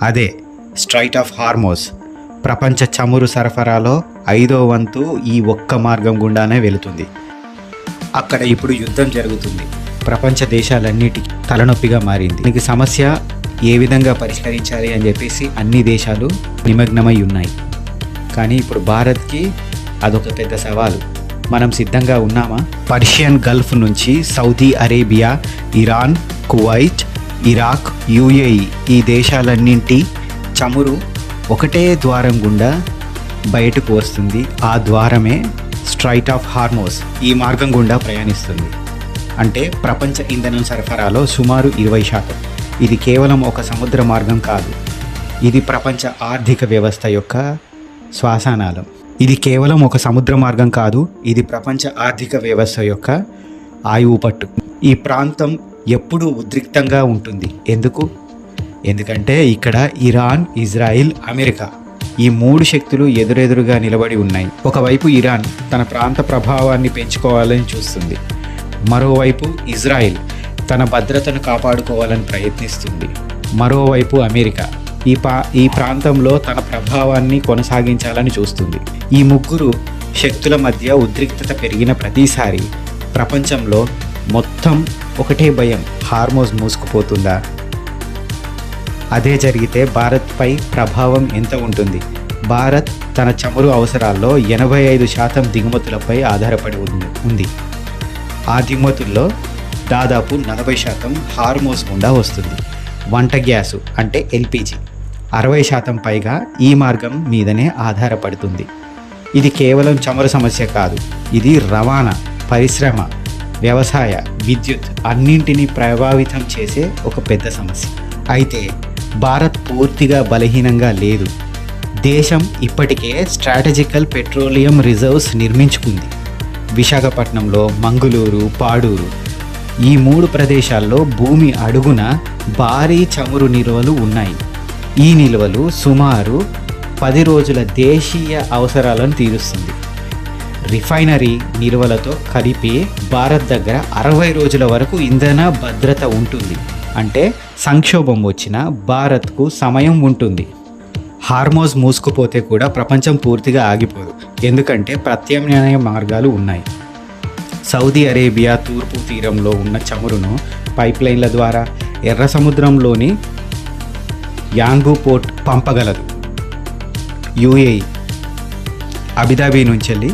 అదే straight of Hormuz. ప్రపంచ చమురు సరఫరాలో 5వ వంతు ఈ ఒక్క మార్గం గుండానే వెళుతుంది. అక్కడ ఇప్పుడు యుద్ధం జరుగుతుంది. ప్రపంచ దేశాలన్నిటికీ తలనొప్పిగా మారింది. దీనికి సమస్య ఏ విధంగా పరిష్కరించాలి అని చెప్పేసి అన్ని దేశాలు నిమగ్నమై ఉన్నాయి. కానీ ఇప్పుడు భారత్కి అదొక పెద్ద సవాలు. మనం సిద్ధంగా ఉన్నామా? పర్షియన్ గల్ఫ్ నుంచి Saudi Arabia, Iran, Kuwait, Iraq, UAE ఈ దేశాలన్నింటి చమురు ఒకటే ద్వారం గుండా బయటకు వస్తుంది. ఆ ద్వారమే స్ట్రైట్ ఆఫ్ హార్మోస్. ఈ మార్గం గుండా ప్రయాణిస్తుంది. అంటే ప్రపంచ ఇంధనం సరఫరాలో సుమారు 20%. ఇది కేవలం ఒక సముద్ర మార్గం కాదు, ఇది ప్రపంచ ఆర్థిక వ్యవస్థ యొక్క శ్వాసనాళం. ఇది కేవలం ఒక సముద్ర మార్గం కాదు, ఇది ప్రపంచ ఆర్థిక వ్యవస్థ యొక్క ఆయువు పట్టు. ఈ ప్రాంతం ఎప్పుడూ ఉద్రిక్తంగా ఉంటుంది. ఎందుకంటే ఇక్కడ ఇరాన్, ఇజ్రాయిల్, అమెరికా ఈ 3 శక్తులు ఎదురెదురుగా నిలబడి ఉన్నాయి. ఒకవైపు ఇరాన్ తన ప్రాంత ప్రభావాన్ని పెంచుకోవాలని చూస్తుంది. మరోవైపు ఇజ్రాయిల్ తన భద్రతను కాపాడుకోవాలని ప్రయత్నిస్తుంది. మరోవైపు అమెరికా ఈ ప్రాంతంలో తన ప్రభావాన్ని కొనసాగించాలని చూస్తుంది. ఈ 3 శక్తుల మధ్య ఉద్రిక్తత పెరిగిన ప్రతిసారి ప్రపంచంలో మొత్తం ఒకటే భయం: హార్మోస్ మూసుకుపోతుందా? అదే జరిగితే భారత్పై ప్రభావం ఎంత ఉంటుంది? భారత్ తన చమురు అవసరాల్లో 85% దిగుమతులపై ఆధారపడి ఉంది. ఆ దిగుమతుల్లో దాదాపు 40% హార్మోస్ గుండా వస్తుంది. వంట గ్యాసు అంటే ఎల్పిజి 60% పైగా ఈ మార్గం మీదనే ఆధారపడుతుంది. ఇది కేవలం చమురు సమస్య కాదు, ఇది రవాణా, పరిశ్రమ, వ్యవసాయ, విద్యుత్ అన్నింటినీ ప్రభావితం చేసే ఒక పెద్ద సమస్య. అయితే భారత్ పూర్తిగా బలహీనంగా లేదు. దేశం ఇప్పటికే స్ట్రాటజికల్ పెట్రోలియం రిజర్వ్స్ నిర్మించుకుంది. విశాఖపట్నంలో, మంగళూరు, పాడూరు ఈ 3 ప్రదేశాల్లో భూమి అడుగున భారీ చమురు నిల్వలు ఉన్నాయి. ఈ నిల్వలు సుమారు 10 రోజుల దేశీయ అవసరాలను తీరుస్తుంది. రిఫైనరీ నిల్వలతో కలిపి భారత్ దగ్గర 60 రోజుల వరకు ఇంధన భద్రత ఉంటుంది. అంటే సంక్షోభం వచ్చినా భారత్కు సమయం ఉంటుంది. హార్మోస్ మూసుకుపోతే కూడా ప్రపంచం పూర్తిగా ఆగిపోదు, ఎందుకంటే ప్రత్యామ్నాయ మార్గాలు ఉన్నాయి. సౌదీ అరేబియా తూర్పు తీరంలో ఉన్న చమురును పైప్లైన్ల ద్వారా ఎర్ర సముద్రంలోని యాంగు పోర్ట్ పంపగలదు. యుఏఈ అబుదాబి నుంచి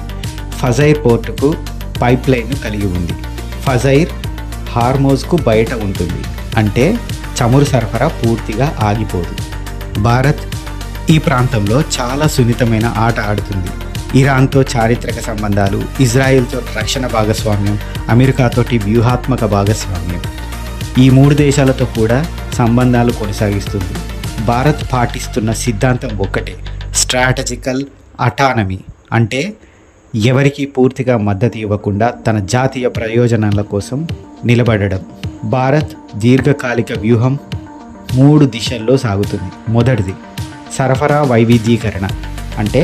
ఫజైర్ పోర్టుకు పైప్లైన్ను కలిగి ఉంది. ఫజైర్ హార్మోజ్కు బయట ఉంటుంది, అంటే చమురు సరఫరా పూర్తిగా ఆగిపోదు. భారత్ ఈ ప్రాంతంలో చాలా సున్నితమైన ఆట ఆడుతుంది. ఇరాన్తో చారిత్రక సంబంధాలు, ఇజ్రాయెల్తో రక్షణ భాగస్వామ్యం, అమెరికాతోటి వ్యూహాత్మక భాగస్వామ్యం, ఈ 3 దేశాలతో కూడా సంబంధాలు కొనసాగిస్తుంది. భారత్ పాటిస్తున్న సిద్ధాంతం ఒక్కటే: స్ట్రాటజికల్ అటానమీ. అంటే ఎవరికి పూర్తిగా మద్దతు ఇవ్వకుండా తన జాతీయ ప్రయోజనాల కోసం నిలబడడం. భారత్ దీర్ఘకాలిక వ్యూహం 3 దిశల్లో సాగుతుంది. మొదటిది సరఫరా వైవిధ్యీకరణ, అంటే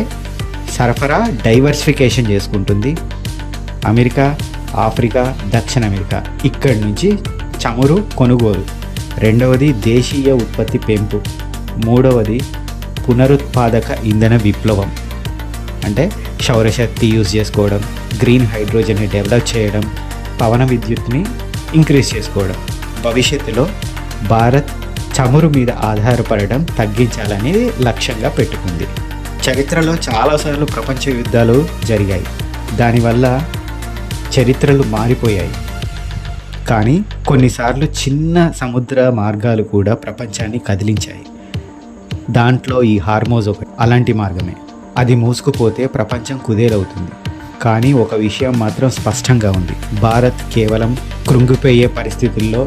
సరఫరా డైవర్సిఫికేషన్ చేసుకుంటుంది. అమెరికా, ఆఫ్రికా, దక్షిణ అమెరికా ఇక్కడి నుంచి చమురు కొనుగోలు. రెండవది దేశీయ ఉత్పత్తి పెంపు. మూడవది పునరుత్పాదక ఇంధన విప్లవం, అంటే సౌరశక్తి యూజ్ చేసుకోవడం, గ్రీన్ హైడ్రోజన్ని డెవలప్ చేయడం, పవన విద్యుత్ని ఇంక్రీజ్ చేసుకోవడం. భవిష్యత్తులో భారత్ చమురు మీద ఆధారపడడం తగ్గించాలని లక్ష్యంగా పెట్టుకుంది. చరిత్రలో చాలాసార్లు ప్రపంచ యుద్ధాలు జరిగాయి, దానివల్ల చరిత్రలు మారిపోయాయి. కానీ కొన్నిసార్లు చిన్న సముద్ర మార్గాలు కూడా ప్రపంచాన్ని కదిలించాయి. దాంట్లో ఈ హార్మోజ్ ఒకటి అలాంటి మార్గమే. అది మూసుకుపోతే ప్రపంచం కుదేలవుతుంది. కానీ ఒక విషయం మాత్రం స్పష్టంగా ఉంది: భారత్ కేవలం కృంగిపోయే పరిస్థితుల్లో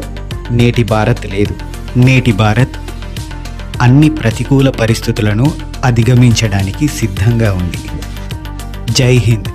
నేటి భారత్ లేదు. నేటి భారత్ అన్ని ప్రతికూల పరిస్థితులను అధిగమించడానికి సిద్ధంగా ఉంది. జై హింద్.